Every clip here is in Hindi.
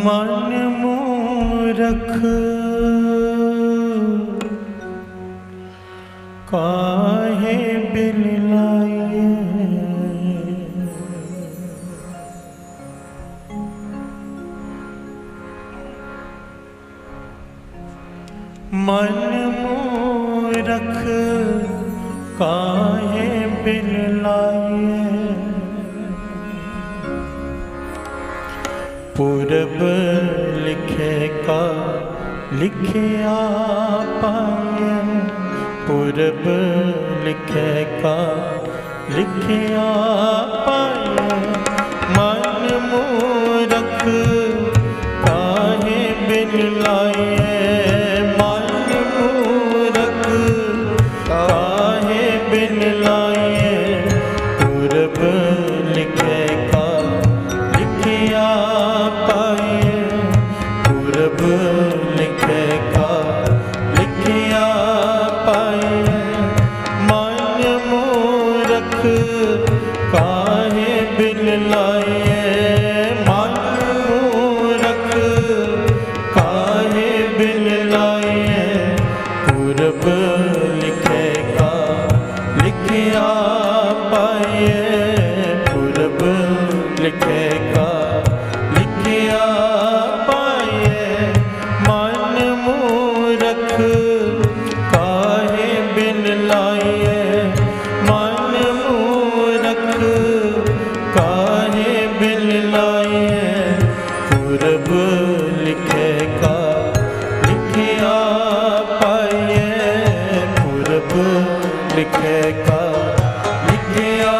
मन मूरख काहे बिन लाए, मन मूरख काहे बिन लाए। पूरब लिखे का लिखिया पाए, पूरब लिखे का लिखिया पाए। मन मूरख काहे बिन लाए, मन मूरख काहे बिन लाए। पूरब लिखे का लिखिया पाए, पूरब लिखे का लिखिया पाए। मन मूरख काहे बिन लाए, मन मूरख काहे बिन लाए। पूरब लिखे का लिखिया पाए, पूरब लिखे का लिखिया पाए। मन मूरख काहे बिन लाए, मन मूरख काहे बिन लाए। पूरब लिखे का लिखिया पाए, पूरब लिखे का लिखिया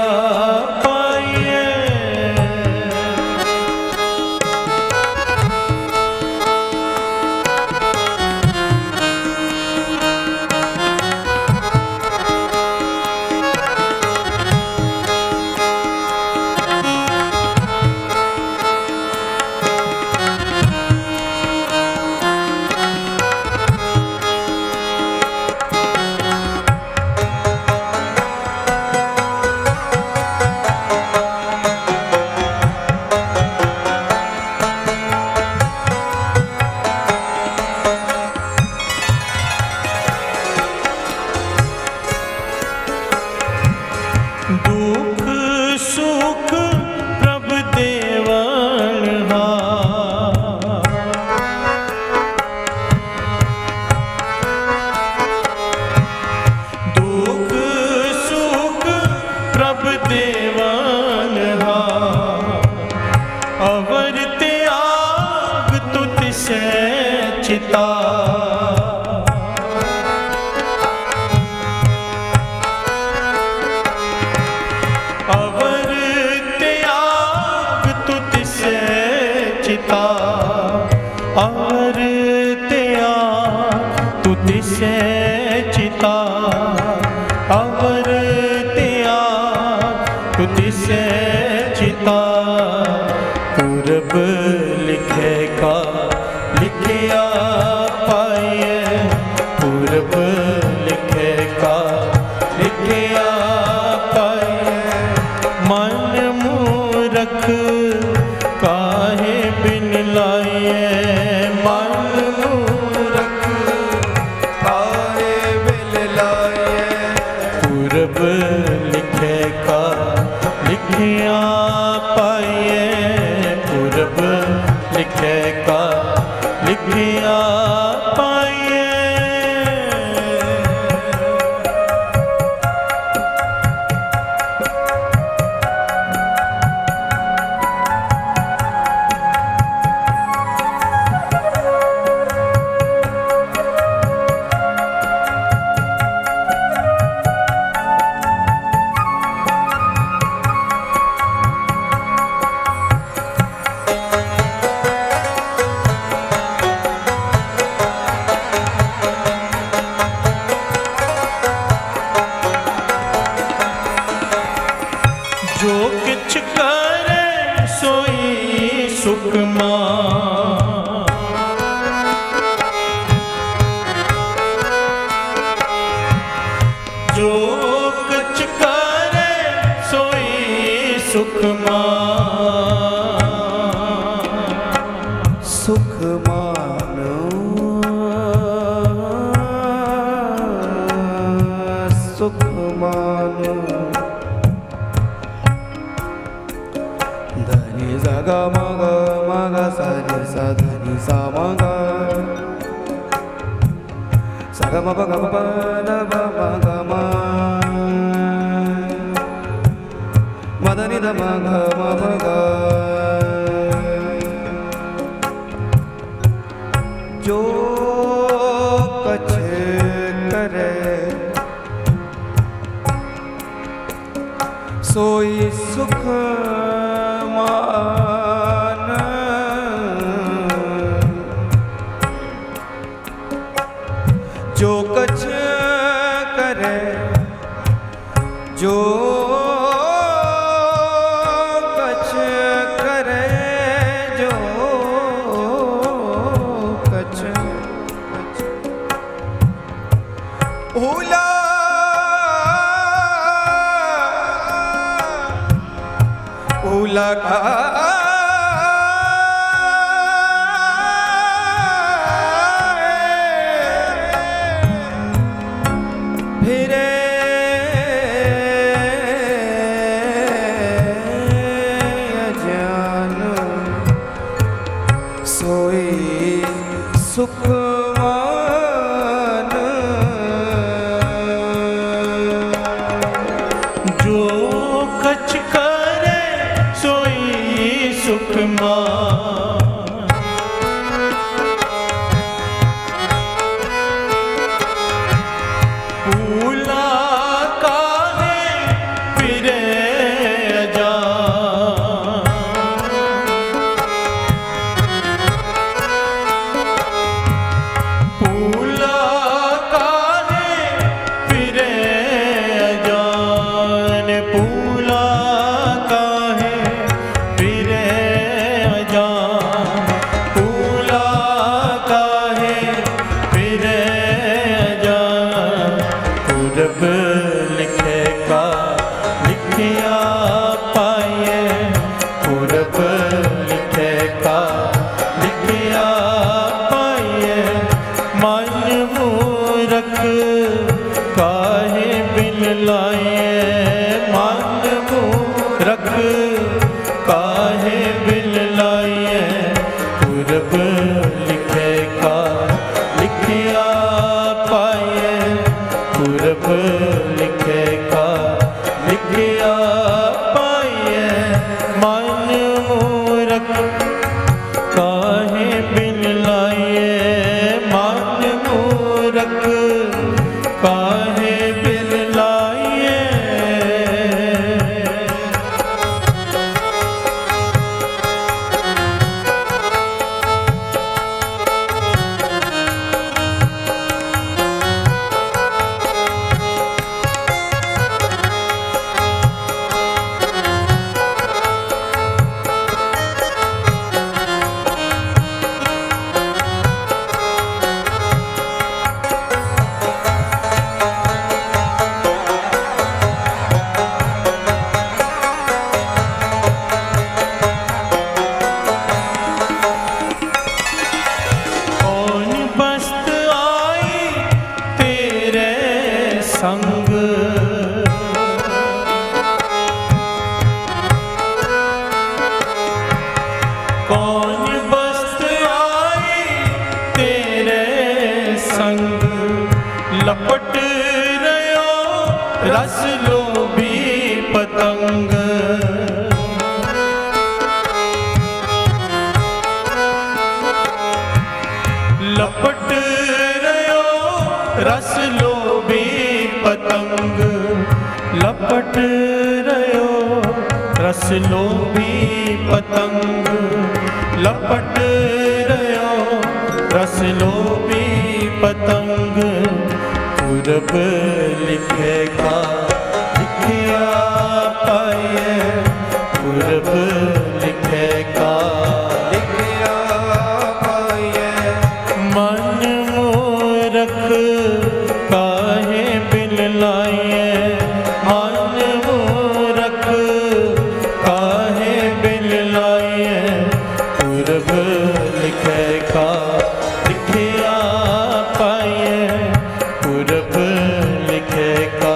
पाए। दुख सुख प्रभु देवन हार, दुख सुख प्रभु देवन हार। अवर त्याग तुझ से चिता, अवर त्याग तुझ से चिता, अवर त्याग तुझ से चिता, अवर त्याग तुझ से चिता। पूरब लिखे का लिखिया पाए, पूरब लिखे का लिखिया पाए। मन मूरख काहे बिन लाए, मन मूरख काहे बिन लाए। पूरब लिखे का लिखिया पाए, पूरब लिखे का लिखिया पाए। सुख मानो। धनी सा ग म ग सा रे सा धनी सा म ग सा ग म प ग प द प म ग म म ध नि ध म ग म प ग। जो कछ करे सोई सुख मान। जो कछ करे जो कछ करे जो कछ भूला भूला का फिरे अजान सोई सुख मान। जो कछ करे सोई सुख मान। भूला काहे फिरे अजान। भूला काहे फिरे अजान। भूला काहे फिरे अजान। भूला काहे फिरे अजान। पूरब लिखे का लिखिया पाए। पूरब लिखे का लिखिया पाए। मन मूरख काहे बिन लाए। मन मूरख काहे बिन लाए। पूरब लिखे का लिखिया पाए। पूरब लिखे का लिखिया पाए। मन मूरख काहे बिन लाए। मन मूरख काहे बिन लाए। कौन बस्त आई तेरे संग। कौन बस्त आई तेरे संग। लपट रयो रस लोभी पतंग। लपट रयो रस लोभी पतंग। लपट रयो रस लोभी पतंग। लपट रयो रस लोभी पतंग। पूरब लिखे का लिखिया पाए। पूरब लिखे का लिखिया पाए। मन मूरख काहे बिन लाए। मन मूरख काहे बिन लाए। पूरब लिखे का लिखिया पाए। पूरब लिखे का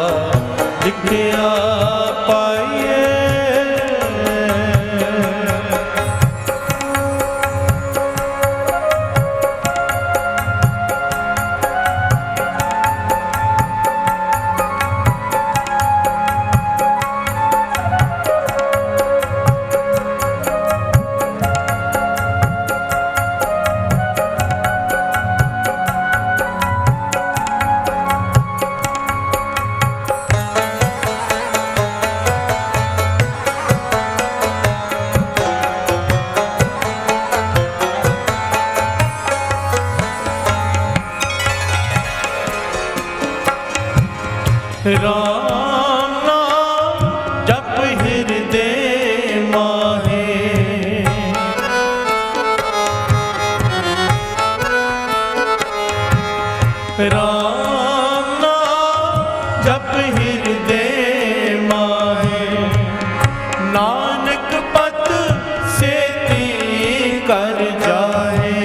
राम नाम जप हृदय माहे, राम नाम जप हृदय माहे, नानक पत सेती कर जाहे।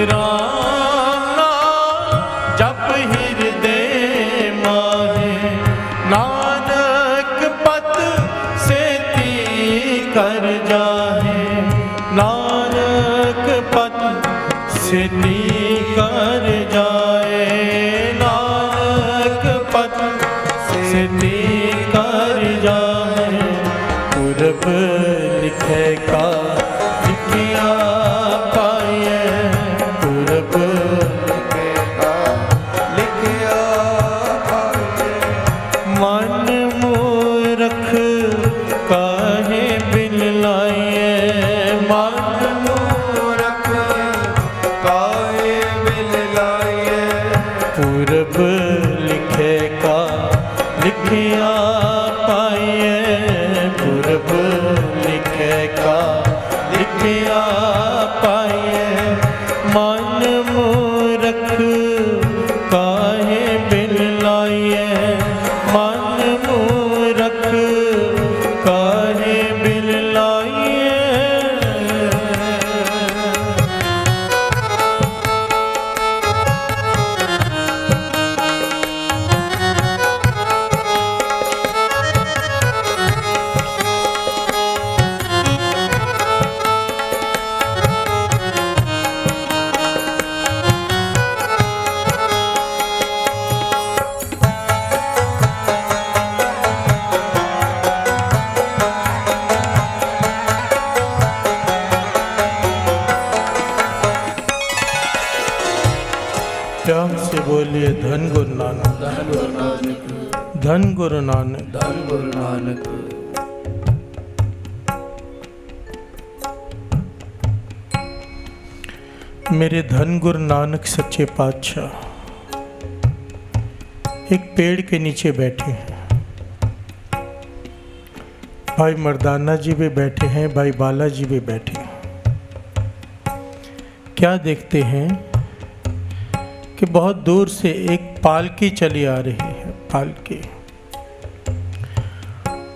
राम नाम जप हृदय माहे, नानक पत सेती कर जाहे, नानक पत सेती कर जाए, नानक पत सेती कर जाए। पूरब लिखे का लिखिया पाए, पूरब लिखे का लिखिया पाए। मन मूरख काहे बिन लाए, मन मूरख काहे बिन लाए। पूरब लिखे का लिखिया पाए, पूरब लिखे का लिखिया पाए। मन मूरख काहे बिन लाए, मन मूरख काहे बिन लाए। प्यार से बोलिए धन गुरु नानक, धन गुरु नानक, धन गुरु नानक। धन गुरु नानक। मेरे धन गुरु नानक सच्चे पातशाह एक पेड़ के नीचे बैठे हैं। भाई मर्दाना जी भी बैठे हैं, भाई बालाजी भी बैठे हैं। क्या देखते हैं कि बहुत दूर से एक पालकी चली आ रही है। पालकी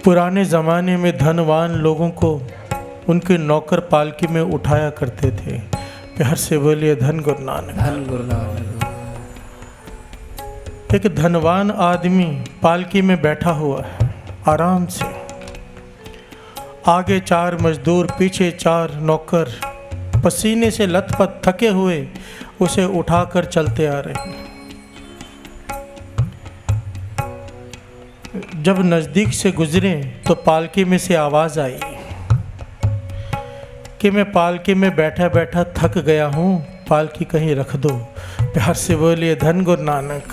पुराने ज़माने में धनवान लोगों को उनके नौकर पालकी में उठाया करते थे। प्यार से बोलिए धन गुरु नानक, धन गुरु नानक। एक धनवान आदमी पालकी में बैठा हुआ है आराम से। आगे 4 मजदूर, पीछे 4 नौकर पसीने से लथपथ थके हुए उसे उठाकर चलते आ रहे हैं। जब नज़दीक से गुजरे तो पालकी में से आवाज़ आई कि मैं पालकी में बैठा बैठा थक गया हूँ, पालकी कहीं रख दो। प्यार से बोलिए धन गुरु नानक।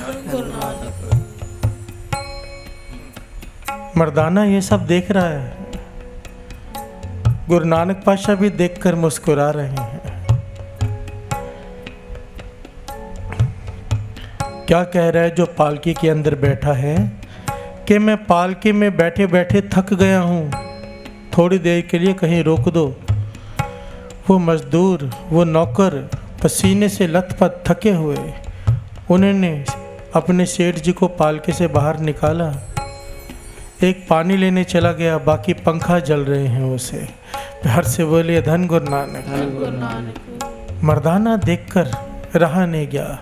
मर्दाना ये सब देख रहा है, गुरु नानक पातशाह भी देखकर मुस्कुरा रहे हैं। क्या कह रहा है जो पालकी के अंदर बैठा है कि मैं पालकी में बैठे बैठे थक गया हूँ, थोड़ी देर के लिए कहीं रोक दो। वो मजदूर, वो नौकर पसीने से लथपथ थके हुए, उन्होंने अपने सेठ जी को पालकी से बाहर निकाला। एक पानी लेने चला गया, बाकी पंखा जल रहे हैं उसे। प्यार से बोलिए धन गुरु नानक। मर्दाना देखकर रहा नहीं गया।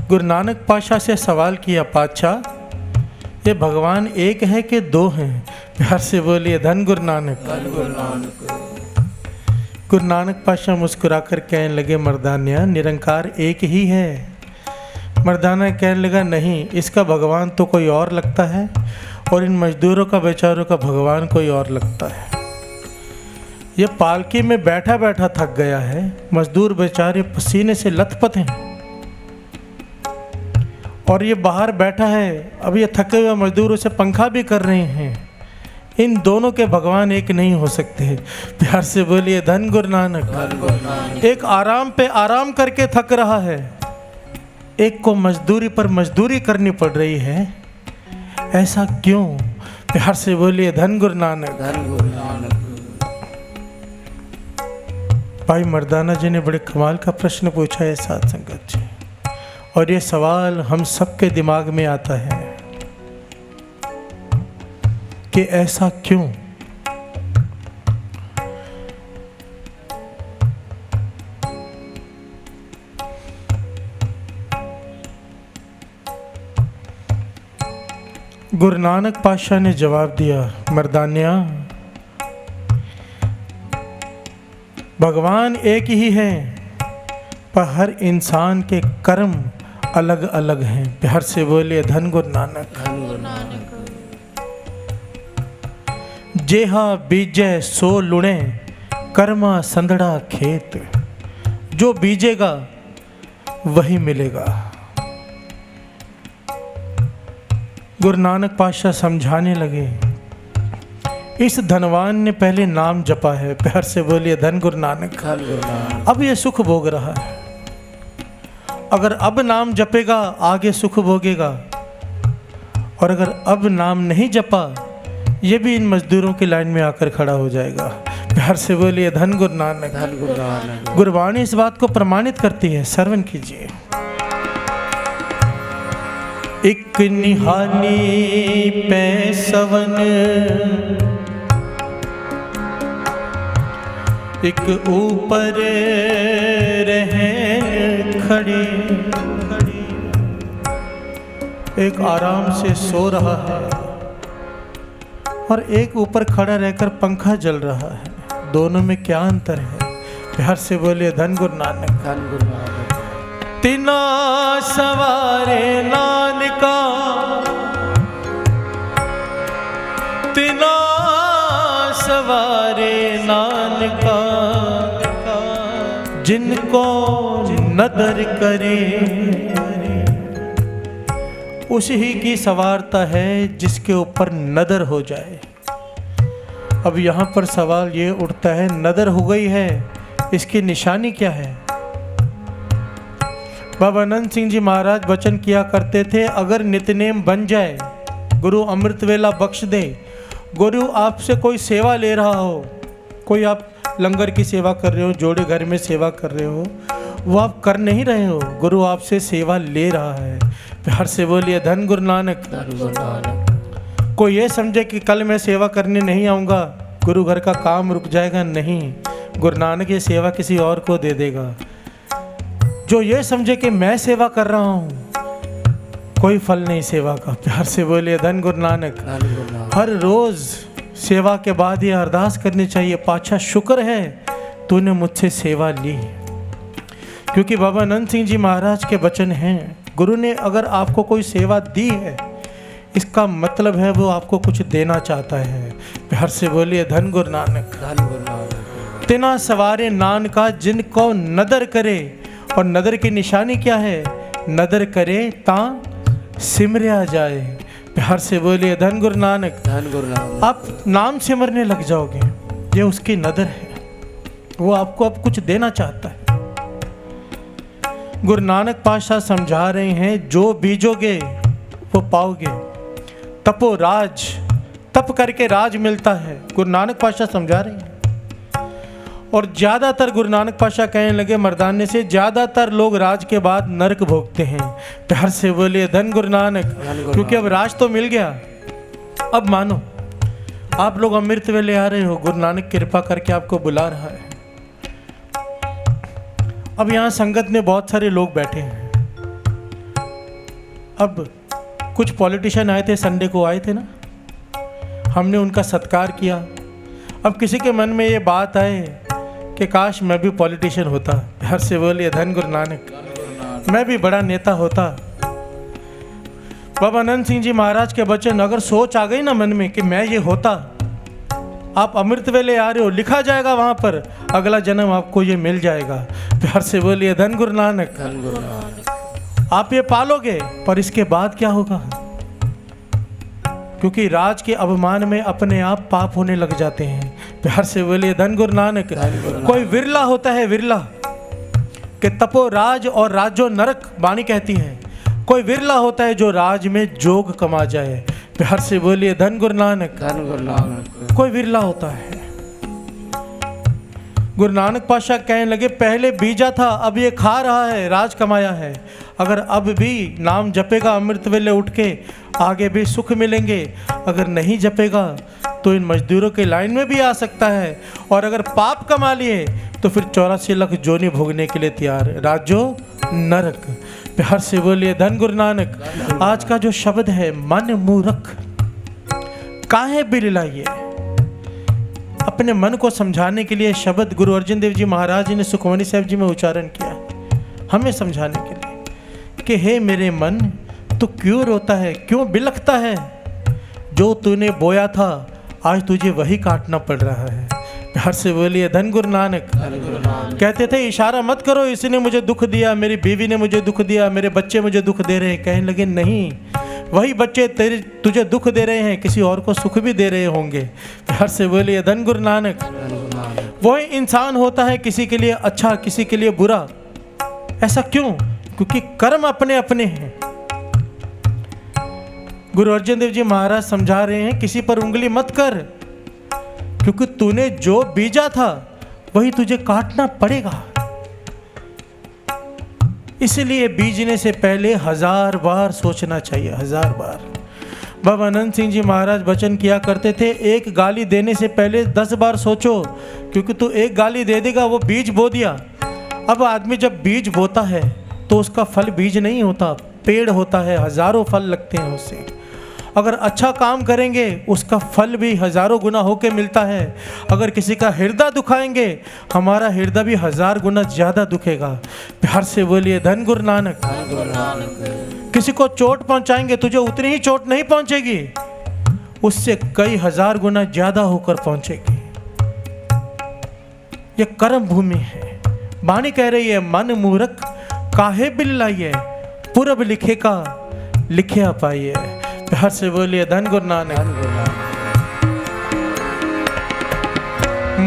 गुरु नानक पातशाह से सवाल किया, पातशाह ये भगवान एक है कि 2 हैं? प्यार से बोलिए धन गुरु नानक। गुरु नानक पातशाह मुस्कुराकर कहने लगे, मर्दानिया निरंकार एक ही है। मर्दाना कहने लगा, नहीं, इसका भगवान तो कोई और लगता है और इन मजदूरों का, बेचारों का भगवान कोई और लगता है। ये पालकी में बैठा बैठा थक गया है, मजदूर बेचारे पसीने से लथपथ हैं और ये बाहर बैठा है। अब ये थके हुए मजदूर उसे पंखा भी कर रहे हैं, इन दोनों के भगवान एक नहीं हो सकते। प्यार से बोलिए धन गुरु नानक। एक आराम पे आराम करके थक रहा है, एक को मजदूरी पर मजदूरी करनी पड़ रही है। ऐसा क्यों? प्यार से बोलिए धन गुरु नानक। भाई मर्दाना जी ने बड़े कमाल का प्रश्न पूछा है साथ संगत जी, और ये सवाल हम सबके दिमाग में आता है कि ऐसा क्यों? गुरु नानक पातशाह ने जवाब दिया, मर्दानिया भगवान एक ही है, पर हर इंसान के कर्म अलग अलग हैं। प्यार से बोलिए धन गुरु नानक। जेहा बीजे सो लुणे, कर्मा संदड़ा खेत। जो बीजेगा वही मिलेगा। गुरु नानक पातशाह समझाने लगे, इस धनवान ने पहले नाम जपा है। प्यार से बोलिए धन गुरु नानक। अब ये सुख भोग रहा है, अगर अब नाम जपेगा आगे सुख भोगेगा, और अगर अब नाम नहीं जपा ये भी इन मजदूरों की लाइन में आकर खड़ा हो जाएगा। प्यार से बोलिए धन गुरु नानक। गुरबाणी इस बात को प्रमाणित करती है, श्रवण कीजिए। एक निहानी पे सवन, एक ऊपर रहन खड़े। एक आराम से सो रहा है और एक ऊपर खड़ा रहकर पंखा जल रहा है। दोनों में क्या अंतर है? प्यार से बोलिए धन गुरु नानक। तिना सवारे नानका, तिना सवारे नानका, जिनको नदर करे उसी की सवारता है जिसके ऊपर नदर हो जाए। अब यहाँ पर सवाल ये उठता है, नदर हो गई है, इसकी निशानी क्या है? बाबा आनंद सिंह जी महाराज वचन किया करते थे, अगर नित्यनेम बन जाए, गुरु अमृत वेला बख्श दे, गुरु आपसे कोई सेवा ले रहा हो, कोई आप लंगर की सेवा कर रहे हो, जोड़े घर में सेवा कर रहे हो, वो आप कर नहीं रहे हो, गुरु आपसे सेवा ले रहा है। प्यार से बोलिए धन गुरु नानक। कोई ये समझे कि कल मैं सेवा करने नहीं आऊँगा, गुरु घर का काम रुक जाएगा, नहीं, गुरु नानक ये सेवा किसी और को दे देगा। जो ये समझे कि मैं सेवा कर रहा हूँ, कोई फल नहीं सेवा का। प्यार से बोलिए धन गुरु नानक। हर रोज सेवा के बाद ये अरदास करनी चाहिए, पातशाह शुक्र है तूने मुझसे सेवा ली। क्योंकि बाबा आनंद सिंह जी महाराज के वचन हैं, गुरु ने अगर आपको कोई सेवा दी है, इसका मतलब है वो आपको कुछ देना चाहता है। प्यार से बोलिए धन गुरु नानक। तिना सवारे नानका, जिनको नदर करे, और नदर की निशानी क्या है? नदर करे ता सिमरिया जाए। प्यार से बोलिए धन गुरु नानक। आप नाम सिमरने लग जाओगे, ये उसकी नदर है, वो आपको अब कुछ देना चाहता है। गुरु नानक पातशाह समझा रहे हैं, जो बीजोगे वो पाओगे। तपो राज, तप करके राज मिलता है, गुरु नानक पातशाह समझा रहे हैं। और ज़्यादातर गुरु नानक पातशाह कहने लगे मर्दाने से, ज़्यादातर लोग राज के बाद नरक भोगते हैं। प्यार से बोलिए धन गुरु नानक। क्योंकि अब राज तो मिल गया, अब मानो आप लोग अमृत वेले आ रहे हो, गुरु नानक कृपा करके आपको बुला रहा है। अब यहाँ संगत में बहुत सारे लोग बैठे हैं। अब कुछ पॉलिटिशियन आए थे, संडे को आए थे ना, हमने उनका सत्कार किया। अब किसी के मन में ये बात आए कि काश मैं भी पॉलिटिशियन होता। प्यार से बोलिए धन गुरु नानक। मैं भी बड़ा नेता होता। बाबा आनंद सिंह जी महाराज के वचन, अगर सोच आ गई ना मन में कि मैं ये होता, आप अमृत वेले आ रहे हो, लिखा जाएगा वहां पर, अगला जन्म आपको ये मिल जाएगा। प्यार से बोलिए धन गुरु नानक। आप ये पालोगे, पर इसके बाद क्या होगा? क्योंकि राज के अभिमान में अपने आप पाप होने लग जाते हैं। प्यार से बोलिए धन गुरु नानक। कोई विरला होता है, विरला कि तपो राज और राजो नरक, वाणी कहती है। कोई विरला होता है जो राज में जोग कमा जाए। प्यार से बोलिए धन गुरु नानक। धन गुरु नानक। कोई विरला होता है। गुरु नानक पातशाह कहने लगे पहले बीजा था, अब ये खा रहा है, राज कमाया है। अगर अब भी नाम जपेगा अमृत वेले उठ के, आगे भी सुख मिलेंगे। अगर नहीं जपेगा तो इन मजदूरों के लाइन में भी आ सकता है। और अगर पाप कमा लिए तो फिर 84 लाख जोनी भोगने के लिए तैयार है, राजो नरक। प्यार से बोलिए धन गुरु नानक। आज का जो शब्द है मन मूर्ख, काहे बिरलाइए, अपने मन को समझाने के लिए शब्द गुरु अर्जन देव जी महाराज जी ने सुखमनी साहिब जी में उच्चारण किया, हमें समझाने के लिए कि हे मेरे मन, तू क्यों रोता है, क्यों बिलखता है? जो तूने बोया था आज तुझे वही काटना पड़ रहा है। प्यार से बोलिए धन गुरु नानक। कहते थे इशारा मत करो, इसी ने मुझे दुख दिया, मेरी बीवी ने मुझे दुख दिया, मेरे बच्चे मुझे दुख दे रहे हैं। कहने लगे नहीं, वही बच्चे तुझे दुख दे रहे हैं, किसी और को सुख भी दे रहे होंगे। प्यार से बोलिए धन गुरु नानक। वही इंसान होता है किसी के लिए अच्छा, किसी के लिए बुरा। ऐसा क्यों? क्योंकि कर्म अपने अपने हैं। गुरु अर्जन देव जी महाराज समझा रहे हैं किसी पर उंगली मत कर, क्योंकि तूने जो बीजा था वही तुझे काटना पड़ेगा। इसलिए बीजने से पहले 1000 बार सोचना चाहिए, 1000 बार। बाबा अनंत सिंह जी महाराज वचन किया करते थे, एक गाली देने से पहले 10 बार सोचो, क्योंकि तू एक गाली दे देगा, वो बीज बो दिया। अब आदमी जब बीज बोता है तो उसका फल बीज नहीं होता, पेड़ होता है, हजारों फल लगते हैं उससे। अगर अच्छा काम करेंगे उसका फल भी हजारों गुना होके मिलता है। अगर किसी का हृदय दुखाएंगे, हमारा हृदय भी 1000 गुना ज़्यादा दुखेगा। प्यार से बोलिए धन गुरु नानक। किसी को चोट पहुंचाएंगे, तुझे उतनी ही चोट नहीं पहुंचेगी, उससे कई 1000 गुना ज़्यादा होकर पहुंचेगी। ये कर्म भूमि है। वाणी कह रही है मन मूर्ख काहे बिल्लाइए, पूरब लिखे का लिखे पाइए। प्यार से बोलिए धन गुरु नानक।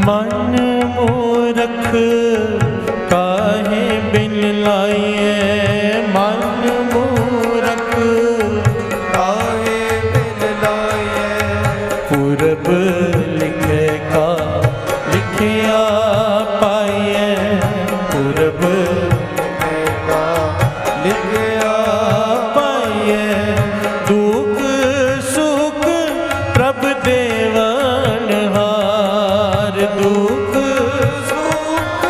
मन मूर्ख काहे बिल्लाइए, मन मूर्ख काहे बिल्लाइए, पूरब लिखे का लिखिया पाइए, पूरब लिखिया पाइए। दुख सुख प्रभ देवन हार, दुख सुख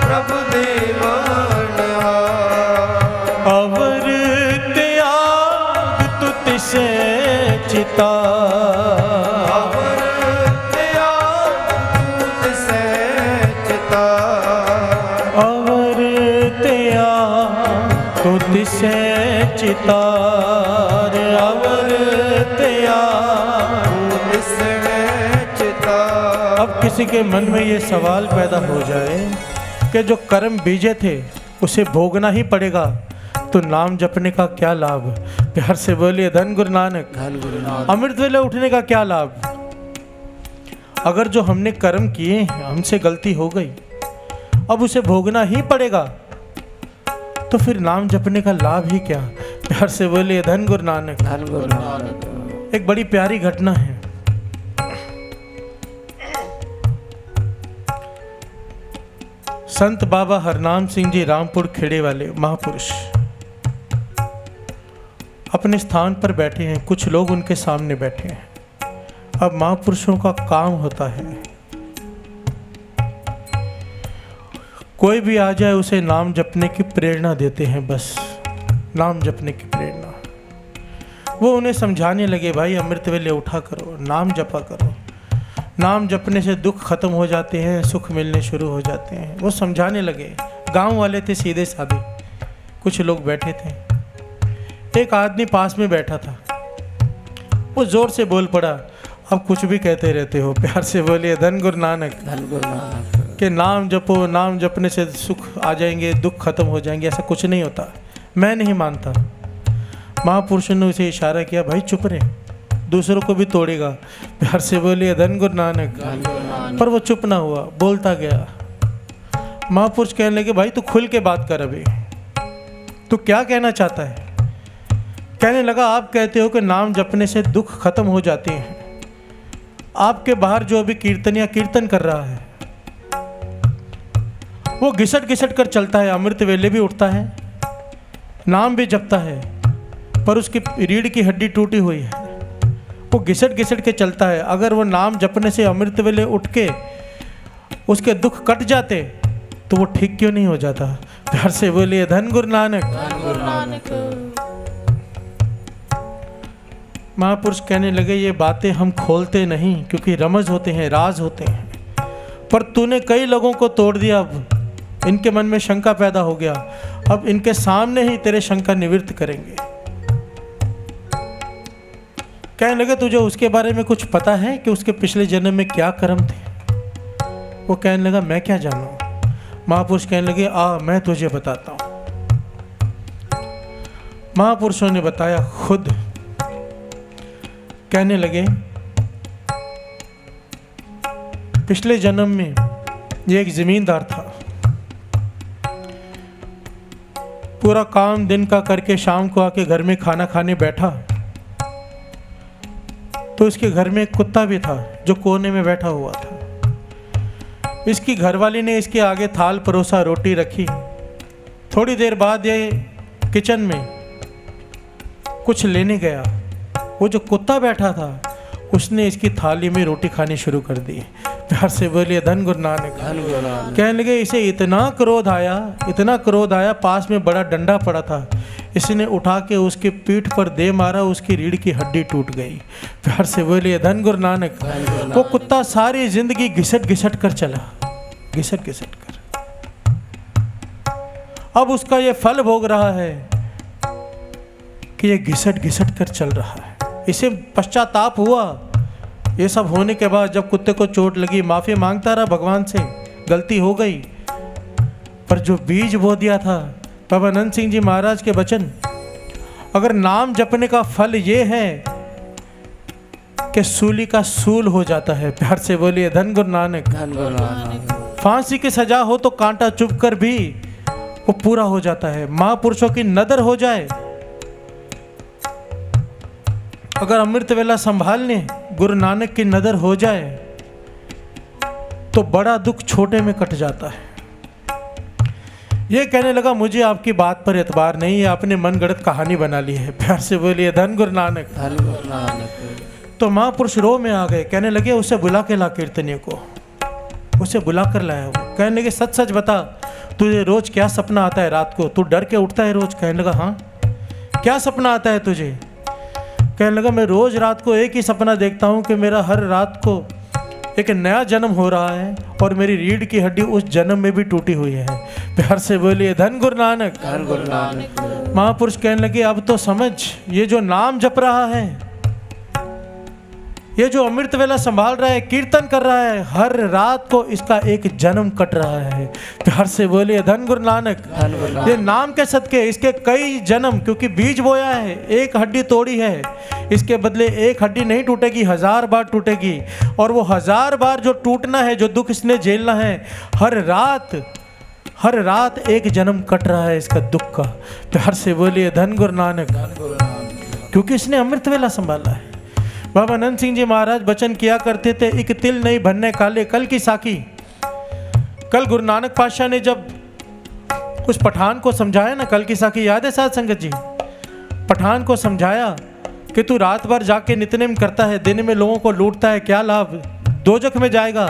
प्रभु देवन हार। अवर त्याग तुत से चिता, अवर त्याग तुझ से चिता, अवर त्याग तुत से चितार, अवर त्याग तुझ से चिता। अब किसी के मन में ये सवाल पैदा हो जाए कि जो कर्म बीजे थे उसे भोगना ही पड़ेगा, तो नाम जपने का क्या लाभ? प्यार से बोलिए धन गुरु नानक। धन गुरु नानक। अमृत वेले उठने का क्या लाभ? अगर जो हमने कर्म किए हैं, हमसे गलती हो गई, अब उसे भोगना ही पड़ेगा, तो फिर नाम जपने का लाभ ही क्या? प्यार से बोलिए धन गुरु नानक। धन गुरु नानक। एक बड़ी प्यारी घटना है। संत बाबा हरनाम सिंह जी रामपुर खेड़े वाले महापुरुष अपने स्थान पर बैठे हैं, कुछ लोग उनके सामने बैठे हैं। अब महापुरुषों का काम होता है, कोई भी आ जाए उसे नाम जपने की प्रेरणा देते हैं, बस नाम जपने की प्रेरणा। वो उन्हें समझाने लगे, भाई अमृत वेले उठा करो, नाम जपा करो, नाम जपने से दुख खत्म हो जाते हैं, सुख मिलने शुरू हो जाते हैं। वो समझाने लगे। गांव वाले थे, सीधे साधे, कुछ लोग बैठे थे। एक आदमी पास में बैठा था, वो जोर से बोल पड़ा, अब कुछ भी कहते रहते हो। प्यार से बोलिए धन गुरु नानक। धन गुरु नानक। कि नाम जपो, नाम जपने से सुख आ जाएंगे, दुख खत्म हो जाएंगे, ऐसा कुछ नहीं होता, मैं नहीं मानता। महापुरुष ने उसे इशारा किया, भाई चुप रहे, दूसरों को भी तोड़ेगा। प्यार से बोलिए धन गुरु नानक। पर वो चुप ना हुआ, बोलता गया। महापुरुष कहने लगे भाई तू खुल के बात कर, अभी तू क्या कहना चाहता है? कहने लगा आप कहते हो कि नाम जपने से दुख खत्म हो जाते हैं। आपके बाहर जो अभी कीर्तनिया कीर्तन कर रहा है वो घिसट घिसट कर चलता है, अमृत वेले भी उठता है, नाम भी जपता है, पर उसकी रीढ़ की हड्डी टूटी हुई है। वो घिसट घिसट के चलता है। अगर वो नाम जपने से अमृत वेले उठ के उसके दुख कट जाते तो वो ठीक क्यों नहीं हो जाता? प्यार से बोलिए धन गुरु नानक। महापुरुष कहने लगे ये बातें हम खोलते नहीं क्योंकि रमज होते हैं, राज होते हैं, पर तूने कई लोगों को तोड़ दिया। अब इनके मन में शंका पैदा हो गया, अब इनके सामने ही तेरे शंका निवृत्त करेंगे। कहने लगे तुझे उसके बारे में कुछ पता है कि उसके पिछले जन्म में क्या कर्म थे? वो कहने लगा मैं क्या जानूं। महापुरुष कहने लगे मैं तुझे बताता हूं। महापुरुषों ने बताया खुद। कहने लगे पिछले जन्म में ये एक जमींदार था। पूरा काम दिन का करके शाम को आके घर में खाना खाने बैठा तो इसके घर में एक कुत्ता भी था जो कोने में बैठा हुआ था। इसकी घरवाली ने इसके आगे थाल परोसा, रोटी रखी। थोड़ी देर बाद ये किचन में कुछ लेने गया। वो जो कुत्ता बैठा था उसने इसकी थाली में रोटी खानी शुरू कर दी। प्यार से बोलिए धन गुरु नानक। कहने लगे इसे इतना क्रोध आया, पास में बड़ा डंडा पड़ा था, इसने उठा के उसके पीठ पर दे मारा, उसकी रीढ़ की हड्डी टूट गई। प्यार से बोलिए धन गुरु नानक। वो कुत्ता सारी जिंदगी घिसट घिसट कर चला, घिसट घिसट कर। अब उसका ये फल भोग रहा है कि ये घिसट घिसट कर चल रहा है। इसे पश्चाताप हुआ। ये सब होने के बाद जब कुत्ते को चोट लगी, माफी मांगता रहा भगवान से, गलती हो गई। पर जो बीज बो दिया था, बाबा अनंत सिंह जी महाराज के वचन, अगर नाम जपने का फल ये है कि सूली का सूल हो जाता है। प्यार से बोलिए धन गुरु नानक। फांसी की सजा हो तो कांटा चुभ कर भी वो पूरा हो जाता है। महापुरुषों की नदर हो जाए, अगर अमृत वेला संभालने गुरु नानक की नदर हो जाए तो बड़ा दुख छोटे में कट जाता है। ये कहने लगा मुझे आपकी बात पर एतबार नहीं है, आपने मन गढ़ंत कहानी बना ली है। प्यार से बोलिए धन गुरु नानक। तो महापुरुष रो में आ गए। कहने लगे उसे बुला के ला, कीर्तनियों को उसे बुला कर लाया। वो कहने लगे सच सच बता, तुझे रोज क्या सपना आता है? रात को तू डर के उठता है रोज? कहने लगा हाँ। क्या सपना आता है तुझे? कहने लगा मैं रोज रात को एक ही सपना देखता हूँ कि मेरा हर रात को एक नया जन्म हो रहा है और मेरी रीढ़ की हड्डी उस जन्म में भी टूटी हुई है। प्यार से बोलिए धन गुरु नानक। महापुरुष कहने लगे अब तो समझ, ये जो नाम जप रहा है, ये जो अमृत वेला संभाल रहा है, कीर्तन कर रहा है, हर रात को इसका एक जन्म कट रहा है। प्यार से बोलिए धन गुरु नानक। ये नाम के सदके इसके कई जन्म, क्योंकि बीज बोया है, एक हड्डी तोड़ी है, इसके बदले एक हड्डी नहीं टूटेगी, 1000 बार टूटेगी। और वो 1000 बार जो टूटना है, जो दुख इसने झेलना है, हर रात एक जन्म कट रहा है इसका दुख का। प्यार से बोलिए धन गुरु नानक। क्योंकि इसने अमृत वेला संभाला है। बाबा अनंत सिंह जी महाराज वचन किया करते थे, एक तिल नहीं भरने काले कल की साकी। कल गुरु नानक पातशाह ने जब उस पठान को समझाया ना, कल की साकी याद है साध संगत जी? पठान को समझाया कि तू रात भर जाके नित्यनेम करता है, दिन में लोगों को लूटता है, क्या लाभ, दोजख में जाएगा।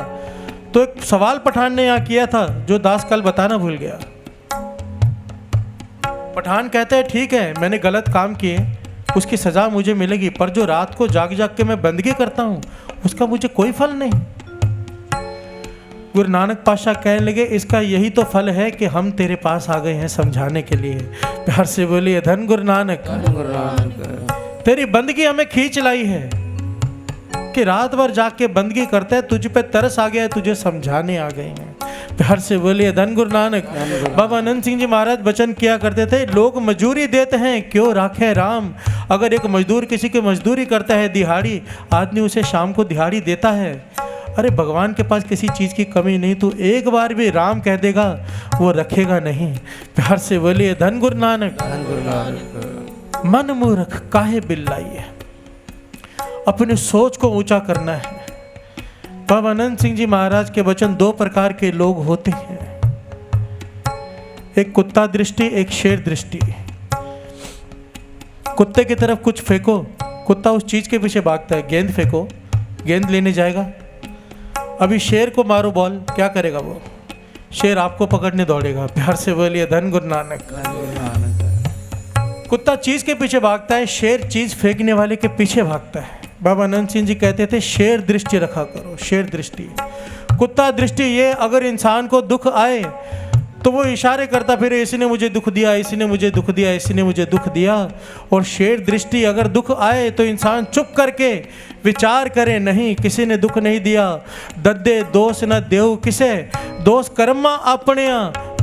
तो एक सवाल पठान ने यहाँ किया था जो दास कल बताना भूल गया। पठान कहते हैं ठीक है मैंने गलत काम किए, उसकी सजा मुझे मिलेगी, पर जो रात को जाग जाग के मैं बंदगी करता हूँ उसका मुझे कोई फल नहीं। गुरु नानक पातशाह कहने लगे इसका यही तो फल है कि हम तेरे पास आ गए हैं समझाने के लिए। प्यार से बोलिए धन गुरु नानक। तेरी बंदगी हमें खींच लाई है कि रात भर जाग के बंदगी करते हैं, तुझ पे तरस आ गया है, तुझे समझाने आ गए हैं। प्यार से बोलिए धन गुरु नानक। बाबा आनंद सिंह जी महाराज वचन किया करते थे, लोग मजदूरी देते हैं क्यों राखे राम। अगर एक मजदूर किसी की मजदूरी करता है दिहाड़ी, आदमी उसे शाम को दिहाड़ी देता है। अरे भगवान के पास किसी चीज़ की कमी नहीं, तो एक बार भी राम कह देगा वो रखेगा नहीं। प्यार से बोलिए धन गुरु नानक। मन मूर्ख काहे बिल्लाइए, अपनी सोच को ऊंचा करना है। बाबा आनंद सिंह जी महाराज के वचन, दो प्रकार के लोग होते हैं, एक कुत्ता दृष्टि, एक शेर दृष्टि। कुत्ते की तरफ कुछ फेंको, कुत्ता उस चीज के पीछे भागता है। गेंद फेंको, गेंद लेने जाएगा। अभी शेर को मारो बॉल, क्या करेगा वो? शेर आपको पकड़ने दौड़ेगा। प्यार से बोलिए धन गुरु नानक। कुत्ता चीज के पीछे भागता है, शेर चीज फेंकने वाले के पीछे भागता है। बाबा आनंद सिंह जी कहते थे शेर दृष्टि रखा करो, शेर दृष्टि। कुत्ता दृष्टि ये, अगर इंसान को दुख आए तो वो इशारे करता फिर, इसने मुझे दुख दिया, इसने मुझे दुख दिया, इसने मुझे दुख दिया। और शेर दृष्टि, अगर दुख आए तो इंसान चुप करके विचार करे, नहीं किसी ने दुख नहीं दिया, दद्दे दोष न देऊ किसे, दोष कर्मा अपने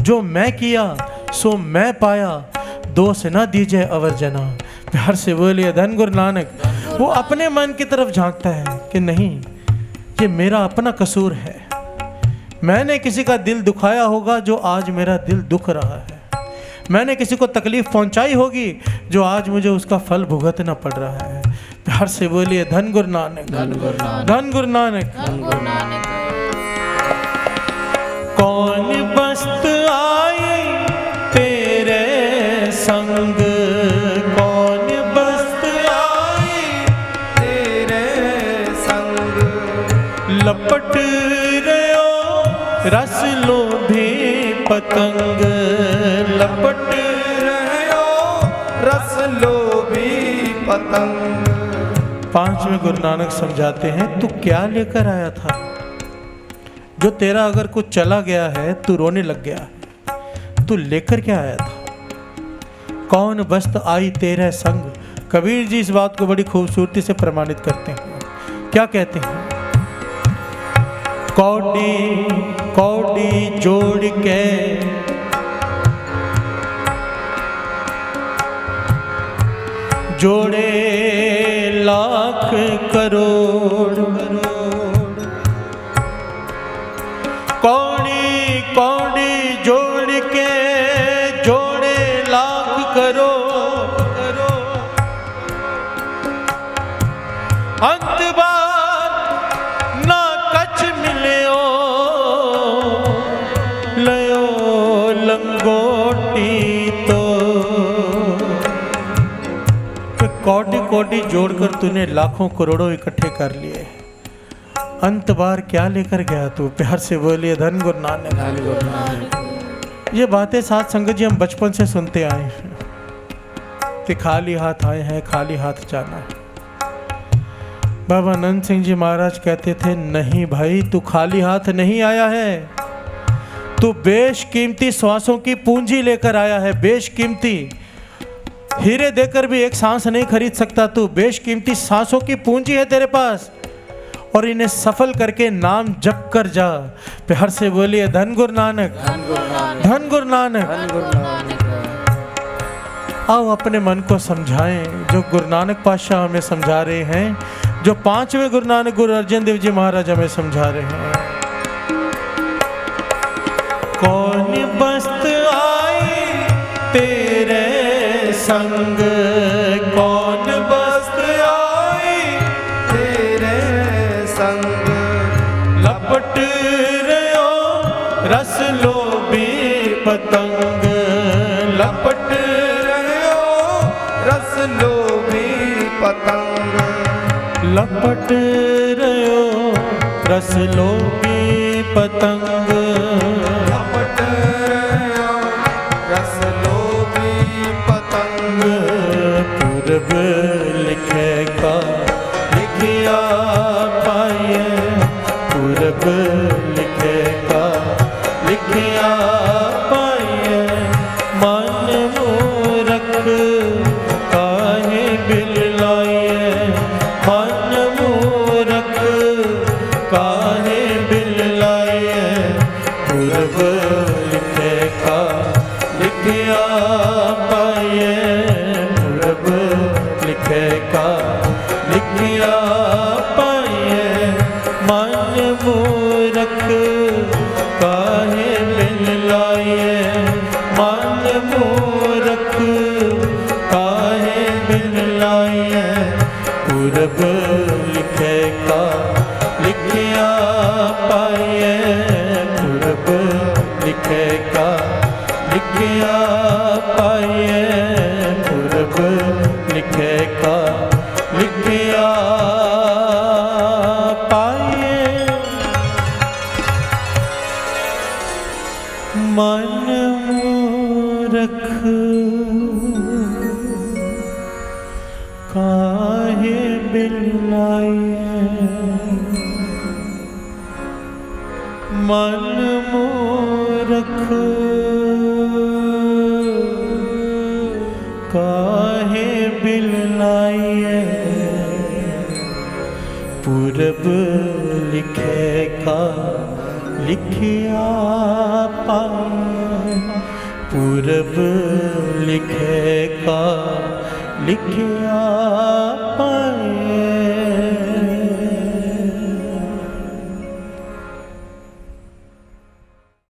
जो मैं किया सो मैं पाया, दोष न दीजिए अवर जना। प्यार से बोलिए धन गुरु नानक। वो अपने मन की तरफ झांकता है कि नहीं ये मेरा अपना कसूर है, मैंने किसी का दिल दुखाया होगा जो आज मेरा दिल दुख रहा है, मैंने किसी को तकलीफ पहुंचाई होगी जो आज मुझे उसका फल भुगतना पड़ रहा है। प्यार से बोलिए धन गुरु नानक। धन गुरु नानक। कौन बस्त आई तेरे संग, कौन बस्त आई तेरे संग, लपट रस लोभी पतंग, लपट रहो रस लोभी पतंग। पांचवें गुरु नानक समझाते हैं, तू क्या लेकर आया था? जो तेरा अगर कुछ चला गया है, तू रोने लग गया है, तू लेकर क्या आया था? कौन बस्त आई तेरे संग। कबीर जी इस बात को बड़ी खूबसूरती से प्रमाणित करते हैं। क्या कहते हैं? कौड़ी कौड़ी जोड़ के जोड़े लाख करोड़, कौड़ी कौड़ी जोड़ के जोड़े लाख करोड़, अंत बार ना कछ मिलियो लयो लंगोटी। तो कोटि कोटि जोड़कर तूने लाखों करोड़ों इकट्ठे कर लिए, अंत बार क्या लेकर गया तू? प्यार से बोलिए धन गुरु नानक। ये बातें साथ संगत जी हम बचपन से सुनते आए हैं कि खाली हाथ आए हैं, खाली हाथ जाना है। बाबा आनंद सिंह जी महाराज कहते थे, नहीं भाई तू खाली हाथ नहीं आया है, तू बेशकीमती श्वासों की पूंजी लेकर आया है। बेशकीमती हीरे देकर भी एक सांस नहीं खरीद सकता तू, बेशकीमती सांसों की पूंजी है तेरे पास, और इन्हें सफल करके नाम जप कर जा। प्यार से बोलिए धन गुरु नानक। धन गुरु नानक। आओ अपने मन को समझाएं, जो गुरु नानक पातशाह हमें समझा रहे हैं, जो पांचवें गुरु नानक गुरु अर्जन देव जी महाराज हमें समझा रहे हैं। कौन बस्त आई तेरे संग, कौन बस्त आई तेरे संग, लपट रहो रस लोभी पतंग, लपट रहो रस लोभी पतंग, लपट रहो रस लोभी पतंग, लपट रहो रस लोभी पतंग। पूरब लिखेगा लिखिया पाए, पूरब लिखेगा लिखिया पाए, मन मूरख काहे बिललाए, मन मूरख काहे बिललाए। मन मूरख काहे बिन लाए, पूरब लिखे का लिखिया पाए, पूरब लिखे का लिखिया पाए, पूरब लिखे का लिखिया पाए। मन मूरख काहे बिन लाए, मन मूरख काहे बिन लाए, पूरब लिखे का लिखिया पाए, पूरब लिखे का लिखिया